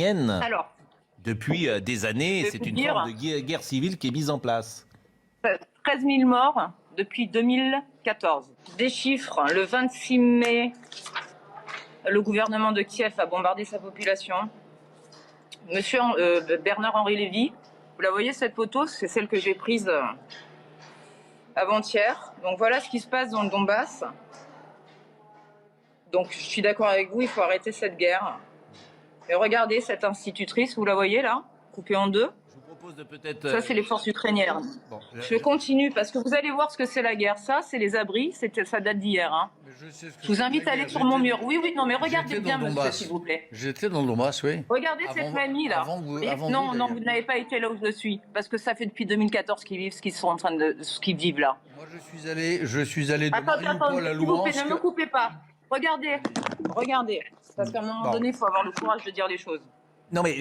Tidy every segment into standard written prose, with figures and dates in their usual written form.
Alors, depuis des années, c'est une forme de guerre civile qui est mise en place. 13 000 morts depuis 2014. Des chiffres, le 26 mai, le gouvernement de Kiev a bombardé sa population. Monsieur Bernard-Henri Lévy, vous la voyez cette photo, c'est celle que j'ai prise avant-hier. Donc voilà ce qui se passe dans le Donbass. Donc je suis d'accord avec vous, il faut arrêter cette guerre. Et regardez cette institutrice, vous la voyez là, coupée en deux. Je vous propose de peut-être... Ça, c'est les forces ukrainiennes. Bon, je continue parce que vous allez voir ce que c'est la guerre. Ça, c'est les abris, ça date d'hier. Hein. Je vous invite à aller sur mon mur. Oui, non, mais regardez bien, monsieur, s'il vous plaît. J'étais dans le Donbass, oui. Regardez cette famille là. Non, vous n'avez pas été là où je suis, parce que ça fait depuis 2014 qu'ils vivent ce qu'ils vivent là. Moi, je suis allé de Mariupol à Louhansk. Ne me coupez pas. Regardez, parce qu'à un moment donné, il faut avoir le courage de dire les choses. Non mais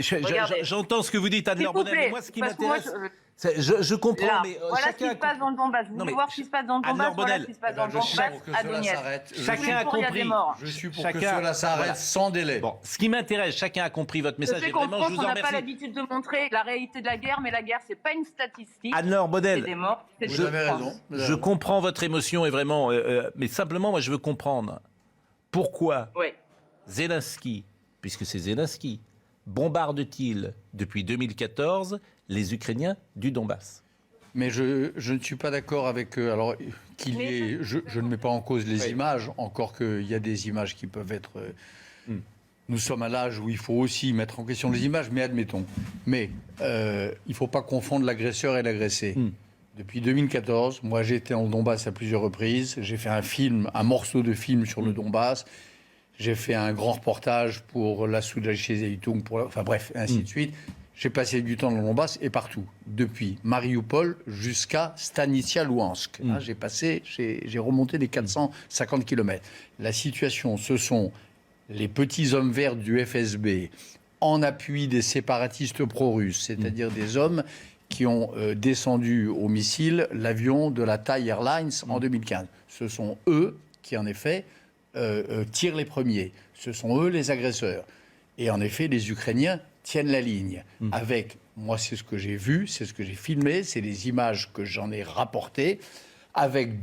j'entends ce que vous dites, Anne-Laure Bonnel, mais moi ce qui m'intéresse, je comprends, là, mais voilà ce qui se passe dans le Donbass. Vous voulez voir ce qui se passe dans le Donbass, voilà ce qui se passe dans le Donbass à Donetsk. Chacun a compris. Je suis pour que cela s'arrête sans délai. Bon, ce qui m'intéresse, chacun a compris votre message et vraiment je vous en remercie. On n'a pas l'habitude de montrer la réalité de la guerre, mais la guerre c'est pas une statistique. Anne-Laure Bonnel, c'est des morts, vous avez raison. Je comprends votre émotion et vraiment, mais simplement moi je veux comprendre pourquoi Zelensky, puisque c'est Zelensky, bombarde-t-il depuis 2014 les Ukrainiens du Donbass? Mais je ne suis pas d'accord avec eux. Alors, je ne mets pas en cause les images, encore qu'il y a des images qui peuvent être... Nous sommes à l'âge où il faut aussi mettre en question les images, mais admettons. Mais il ne faut pas confondre l'agresseur et l'agressé. Depuis 2014, moi j'ai été dans le Donbass à plusieurs reprises. J'ai fait un morceau de film sur le Donbass. J'ai fait un grand reportage pour la Soudaché Zeitung, enfin bref, ainsi de suite. J'ai passé du temps dans le Donbass et partout, depuis Mariupol jusqu'à Stanitsia Louhansk. J'ai remonté les 450 km. La situation, ce sont les petits hommes verts du FSB en appui des séparatistes pro-russes, c'est-à-dire des hommes qui ont descendu au missile l'avion de la Thai Airlines en 2015. Ce sont eux qui, en effet, tirent les premiers. Ce sont eux les agresseurs. Et en effet, les Ukrainiens tiennent la ligne. Avec, moi, c'est ce que j'ai vu, c'est ce que j'ai filmé, c'est les images que j'en ai rapportées, avec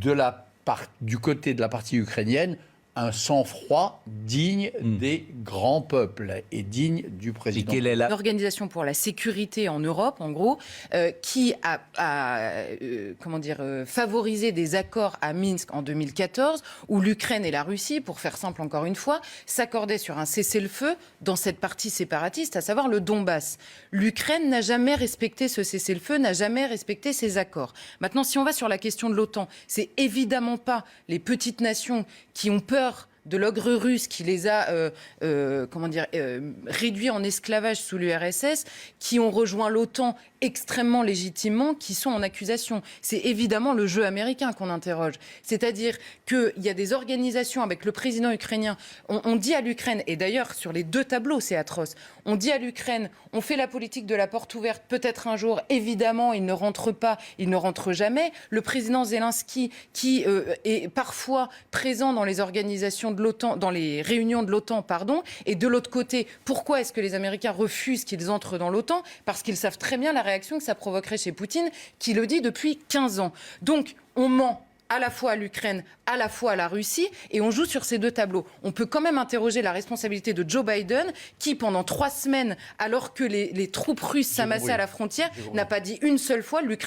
du côté de la partie ukrainienne, un sang-froid digne des grands peuples et digne du président. L'Organisation pour la sécurité en Europe, en gros, qui a favorisé des accords à Minsk en 2014, où l'Ukraine et la Russie, pour faire simple encore une fois, s'accordaient sur un cessez-le-feu dans cette partie séparatiste, à savoir le Donbass. L'Ukraine n'a jamais respecté ce cessez-le-feu, n'a jamais respecté ces accords. Maintenant, si on va sur la question de l'OTAN, c'est évidemment pas les petites nations qui ont peur de l'ogre russe qui les a réduits en esclavage sous l'URSS, qui ont rejoint l'OTAN extrêmement légitimement, qui sont en accusation. C'est évidemment le jeu américain qu'on interroge. C'est-à-dire qu'il y a des organisations avec le président ukrainien. On dit à l'Ukraine, et d'ailleurs sur les deux tableaux c'est atroce, on dit à l'Ukraine, on fait la politique de la porte ouverte, peut-être un jour, évidemment il ne rentre pas, il ne rentre jamais. Le président Zelensky qui est parfois présent dans les organisations de l'OTAN, dans les réunions de l'OTAN, et de l'autre côté, pourquoi est-ce que les Américains refusent qu'ils entrent dans l'OTAN? Parce qu'ils savent très bien la réaction que ça provoquerait chez Poutine, qui le dit depuis 15 ans. Donc, on ment à la fois à l'Ukraine, à la fois à la Russie, et on joue sur ces deux tableaux. On peut quand même interroger la responsabilité de Joe Biden, qui, pendant 3 semaines, alors que les troupes russes s'amassaient à la frontière, n'a pas dit une seule fois l'Ukraine